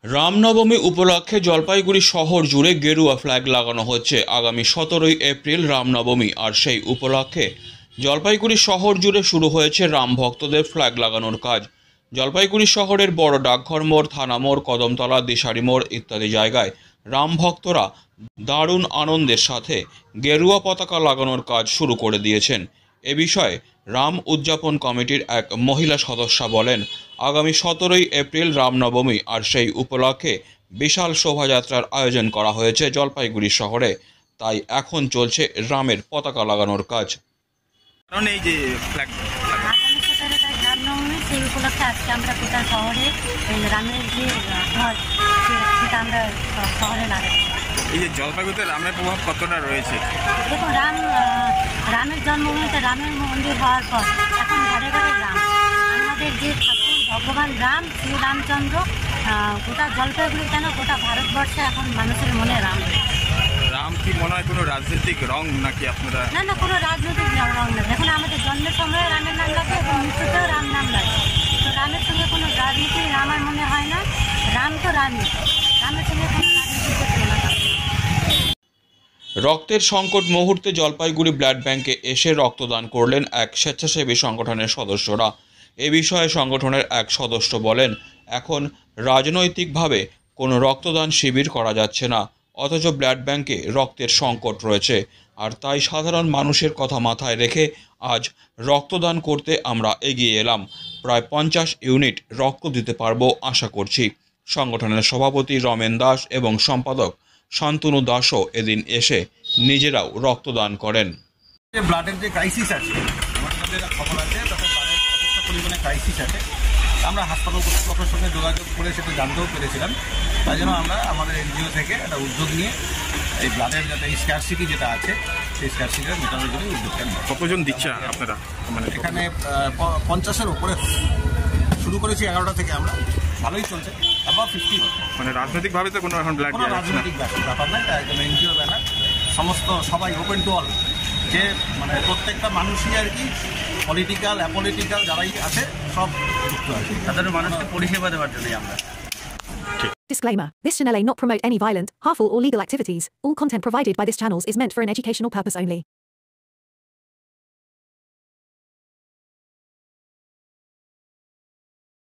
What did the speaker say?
রামনবমী উপলক্ষে জলপাইগুড়ি শহর জুড়ে গেরুয়া ফ্ল্যাগ লাগানো হচ্ছে। আগামী 17ই এপ্রিল রামনবমী, আর সেই উপলক্ষে জলপাইগুড়ি শহর জুড়ে শুরু হয়েছে রাম ভক্তদের ফ্ল্যাগ লাগানোর কাজ। জলপাইগুড়ি শহরের বড় ডাকঘর মোড়, থানা মোড়, কদমতলা, দিশারি মোড় ইত্যাদি জায়গায় রাম ভক্তরা দারুণ আনন্দের সাথে গেরুয়া পতাকা লাগানোর কাজ শুরু করে দিয়েছেন। এ বিষয়ে রাম উদযাপন কমিটির এক মহিলা সদস্যা বলেন, আগামী 17ই এপ্রিল রামনবমী, আর সেই উপলক্ষে বিশাল শোভাযাত্রার আয়োজন করা হয়েছে জলপাইগুড়ি শহরে। তাই এখন চলছে রামের পতাকা লাগানোর কাজ। কারণ এই যে ফ্ল্যাগ আগামী 17 রামনবমী, সেই উপলক্ষে আজকে আমরা গোটা শহরে এই রামের যে ঘর সেটা আমরা শহরে লাগাই। এই যে জলপাইগুড়িতে রামের প্রভাব কতটা রয়েছে? দেখুন, রামের জন্মভূমিতে রামের মন্দির হওয়ার পর এখন ঘরে ঘরে রাম। আমাদের যে ঠাকুর ভগবান রাম, শ্রী রামচন্দ্র, গোটা জলপাইগুড়ি কেন গোটা ভারতবর্ষে এখন মানুষের মনে রাম। রাম কি মনে হয় কোনো রাজনৈতিক রং নাকি আপনারা? না, কোনো রাজনৈতিক রং না। দেখুন, আমাদের জন্মের সময় রামের নাম লাগে এবং মৃত্যুতেও রাম নাম লাগে। তো রামের সঙ্গে কোনো রাজনীতি আমার মনে হয় না। রাম তো রামই, রামের সঙ্গে কোনো রাজনীতিতে তুলনা হয়। রক্তের সংকট মুহূর্তে জলপাইগুড়ি ব্লাড ব্যাংকে এসে রক্তদান করলেন এক স্বেচ্ছাসেবী সংগঠনের সদস্যরা। এ বিষয়ে সংগঠনের এক সদস্য বলেন, এখন রাজনৈতিকভাবে কোনো রক্তদান শিবির করা যাচ্ছে না, অথচ ব্লাড ব্যাংকে রক্তের সংকট রয়েছে, আর তাই সাধারণ মানুষের কথা মাথায় রেখে আজ রক্তদান করতে আমরা এগিয়ে এলাম। প্রায় 50 ইউনিট রক্ত দিতে পারবো আশা করছি। সংগঠনের সভাপতি রমেন দাস এবং সম্পাদক শান্তনু দাসও এদিন এসে নিজেরাও রক্তদান করেন। ব্লাডের যে ক্রাইসিস আছে, আমার কাছে খবর আছে, তাতে ব্লাডের যথেষ্ট পরিমাণে ক্রাইসিস আছে। আমরা হাসপাতাল কর্তৃপক্ষের সঙ্গে যোগাযোগ করে সেটা জানতেও পেরেছিলাম। তাই জন্য আমরা আমাদের এনজিও থেকে একটা উদ্যোগ নিয়ে এই ব্লাডের যাতে স্কারসিটি যেটা আছে সেই স্কারসিটিটা মেটানোর জন্য উদ্যোগটা নিই। কতজন দিচ্ছে আপনারা? মানে এখানে 50-এর ওপরে শুরু করেছি 11টা থেকে, আমরা ভালোই চলছে। আবার 50 হচ্ছে। মানে রাজনৈতিকভাবে তো কোনো এখন ব্লাড কোনো রাজনৈতিক ব্যাপার নাই, তাই একদম এনজিও ব্যানার, সমস্ত সবাই ওপেন টু অল, যে মানে প্রত্যেকটা মানুষই আর কি, পলিটিক্যাল অ্যাপলিটিক্যাল যারাই আছে সব যুক্ত আছে। সাধারণ মানুষকে পরিষেবা দেওয়ার জন্যই আমরা। Disclaimer. This channel may not promote any violent, harmful or legal activities. All content provided by this channel is meant for an educational purpose only.